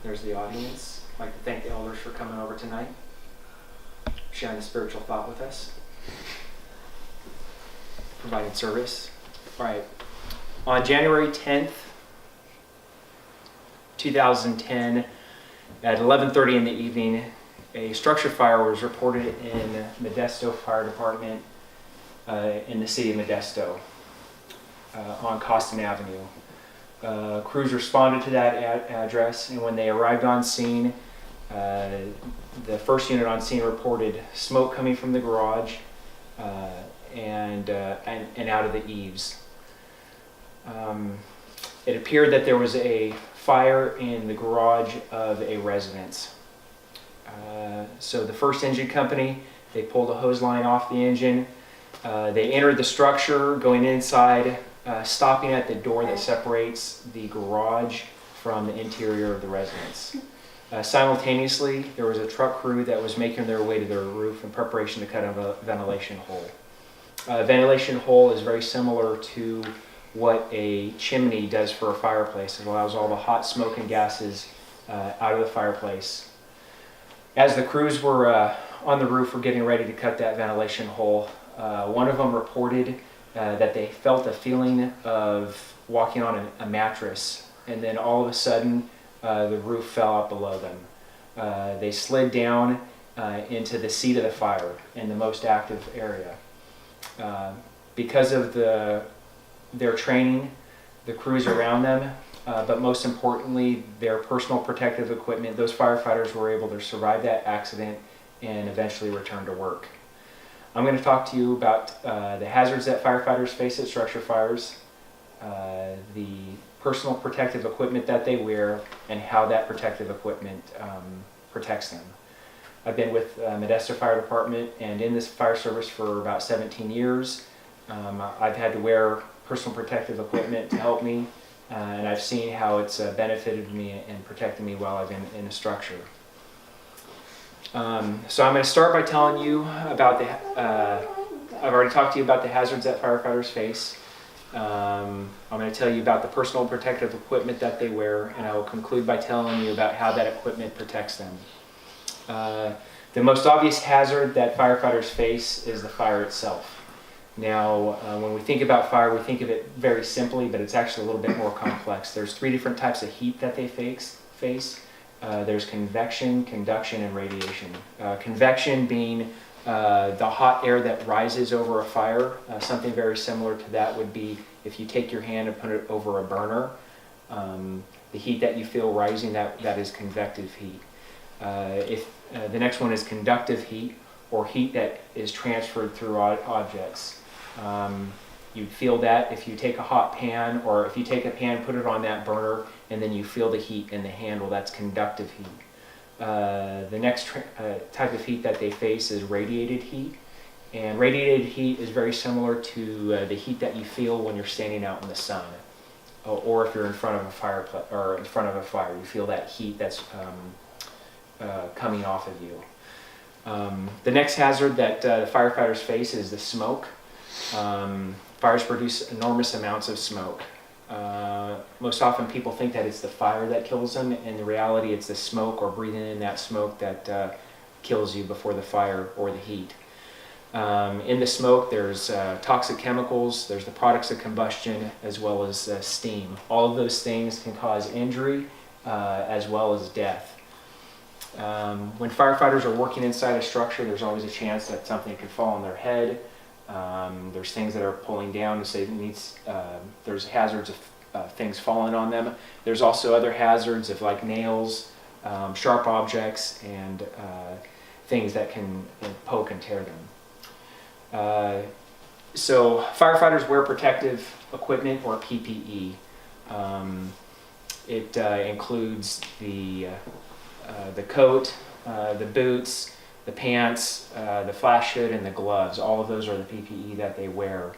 There's the audience. I'd like to thank the elders for coming over tonight, sharing the spiritual thought with us, providing service. All right. On January 10th, 2010, at 11:30 in the evening, a structure fire was reported in Modesto Fire Department in the city of Modesto on Costin Avenue. Crews responded to that address, and when they arrived on scene, the first unit on scene reported smoke coming from the garage and out of the eaves. It appeared that there was a fire in the garage of a residence. So the first engine company, they pulled a hose line off the engine. They entered the structure, going inside, stopping at the door that separates the garage from the interior of the residence. Simultaneously, there was a truck crew that was making their way to their roof in preparation to cut a ventilation hole. A ventilation hole is very similar to what a chimney does for a fireplace. It allows all the hot smoke and gases out of the fireplace. As the crews were on the roof were getting ready to cut that ventilation hole, one of them reported that they felt a feeling of walking on a mattress, and then all of a sudden the roof fell out below them. They slid down into the seat of the fire in the most active area. Because of their training, the crews around them, but most importantly, their personal protective equipment, those firefighters were able to survive that accident and eventually return to work. I'm going to talk to you about the hazards that firefighters face at structure fires, the personal protective equipment that they wear, and how that protective equipment protects them. I've been with Modesto Fire Department and in this fire service for about 17 years. I've had to wear personal protective equipment to help me, and I've seen how it's benefited me and protected me while I've been in a structure. So I'm going to start by telling you about I've already talked to you about the hazards that firefighters face. I'm going to tell you about the personal protective equipment that they wear, and I will conclude by telling you about how that equipment protects them. The most obvious hazard that firefighters face is the fire itself. Now, when we think about fire, we think of it very simply, but it's actually a little bit more complex. There's 3 different types of heat that they face. There's convection, conduction, and radiation. Convection being the hot air that rises over a fire. Something very similar to that would be if you take your hand and put it over a burner. The heat that you feel rising, that is convective heat. The next one is conductive heat, or heat that is transferred through objects. You feel that if you take a hot pan, or if you take a pan, put it on that burner, and then you feel the heat in the handle. That's conductive heat. The next type of heat that they face is radiated heat. And radiated heat is very similar to the heat that you feel when you're standing out in the sun, or if you're in front of a fireplace or in front of a fire. You feel that heat that's coming off of you. The next hazard that the firefighters face is the smoke. Fires produce enormous amounts of smoke. Most often people think that it's the fire that kills them. In reality, it's the smoke or breathing in that smoke that kills you before the fire or the heat. In the smoke, there's toxic chemicals, there's the products of combustion, as well as steam. All of those things can cause injury as well as death. When firefighters are working inside a structure, there's always a chance that something could fall on their head. There's things that are pulling down to say it needs, there's hazards of things falling on them. There's also other hazards of like nails, sharp objects, and things that can poke and tear them. So firefighters wear protective equipment, or PPE. It includes the coat, the boots, the pants, the flash hood, and the gloves. All of those are the PPE that they wear.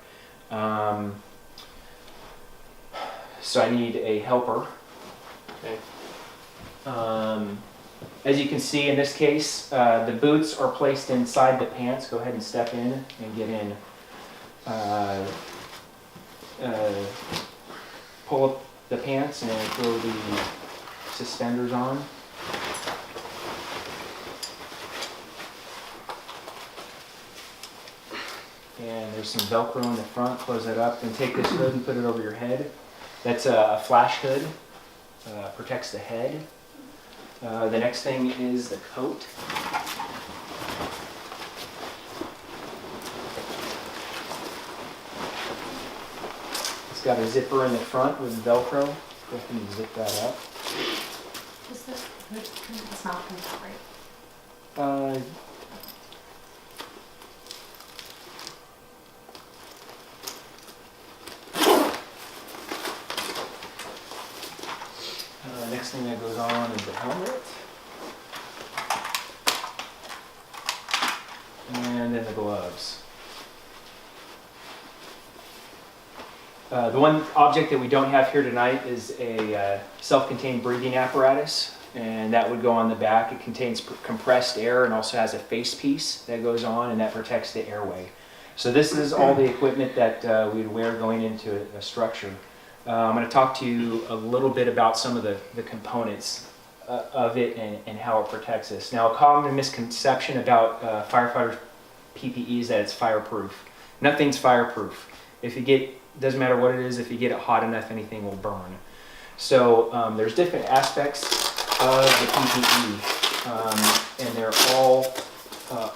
So I need a helper. Okay. As you can see in this case, the boots are placed inside the pants. Go ahead and step in and get in. Pull up the pants and throw the suspenders on. and there's some Velcro in the front. Close that up, then take this hood and put it over your head. That's a flash hood, protects the head. The next thing is the coat. It's got a zipper in the front with Velcro. Go ahead and zip that up. Is this, it's not going to break. Next thing that goes on is the helmet. And then the gloves. The one object that we don't have here tonight is a self-contained breathing apparatus, and that would go on the back. It contains compressed air and also has a face piece that goes on, and that protects the airway. So this is all the equipment that we'd wear going into a structure. I'm going to talk to you a little bit about some of the components of it and how it protects us. Now, a common misconception about firefighters' PPE is that it's fireproof. Nothing's fireproof. Doesn't matter what it is, if you get it hot enough, anything will burn. So there's different aspects of the PPE, and they're all,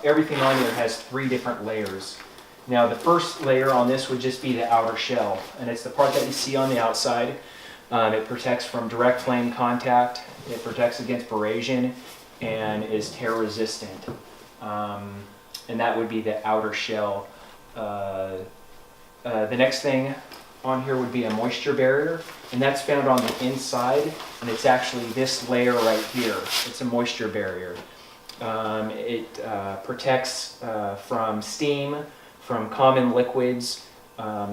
everything on here has 3 different layers. Now the first layer on this would just be the outer shell, and it's the part that you see on the outside. It protects from direct flame contact, it protects against abrasion, and is tear resistant. And that would be the outer shell. The next thing on here would be a moisture barrier, and that's found on the inside, and it's actually this layer right here. It's a moisture barrier. It protects from steam, from common liquids.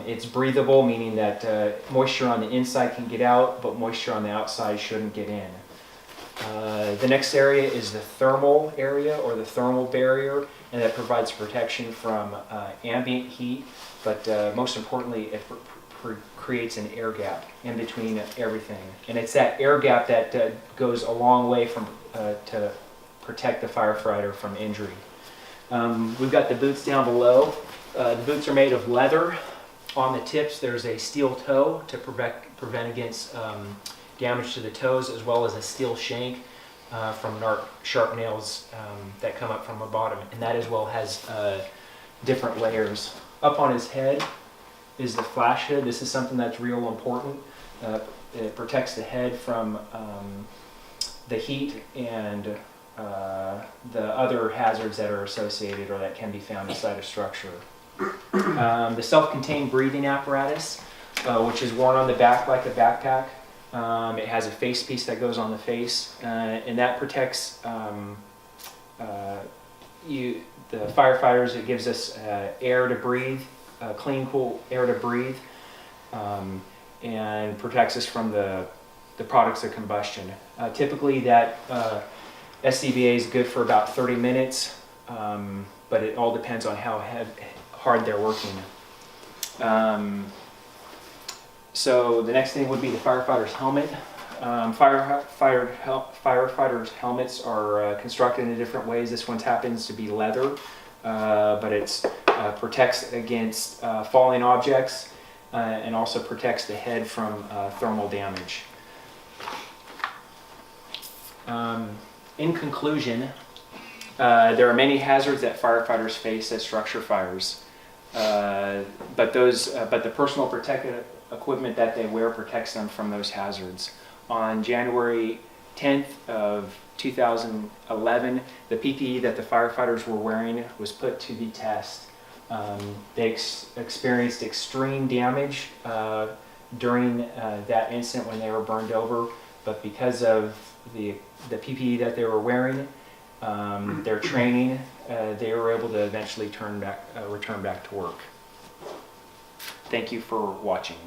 It's breathable, meaning that moisture on the inside can get out, but moisture on the outside shouldn't get in. The next area is the thermal area, or the thermal barrier, and that provides protection from ambient heat, but most importantly, it creates an air gap in between everything. And it's that air gap that goes a long way to protect the firefighter from injury. We've got the boots down below. The boots are made of leather. On the tips, there's a steel toe to prevent against damage to the toes, as well as a steel shank from sharp nails that come up from the bottom. And that as well has different layers. Up on his head is the flash hood. This is something that's real important. It protects the head from the heat and the other hazards that are associated or that can be found inside a structure. The self-contained breathing apparatus, which is worn on the back like a backpack. It has a face piece that goes on the face, and that protects the firefighters. It gives us air to breathe, clean, cool air to breathe, and protects us from the products of combustion. Typically that SCBA is good for about 30 minutes, but it all depends on how hard they're working. So the next thing would be the firefighter's helmet. Firefighters' helmets are constructed in different ways. This one happens to be leather, but it protects against falling objects and also protects the head from thermal damage. In conclusion, there are many hazards that firefighters face at structure fires, but the personal protective equipment that they wear protects them from those hazards. On January 10th of 2011, the PPE that the firefighters were wearing was put to the test. They experienced extreme damage during that incident when they were burned over, but because of the PPE that they were wearing, their training, they were able to eventually return back to work. Thank you for watching.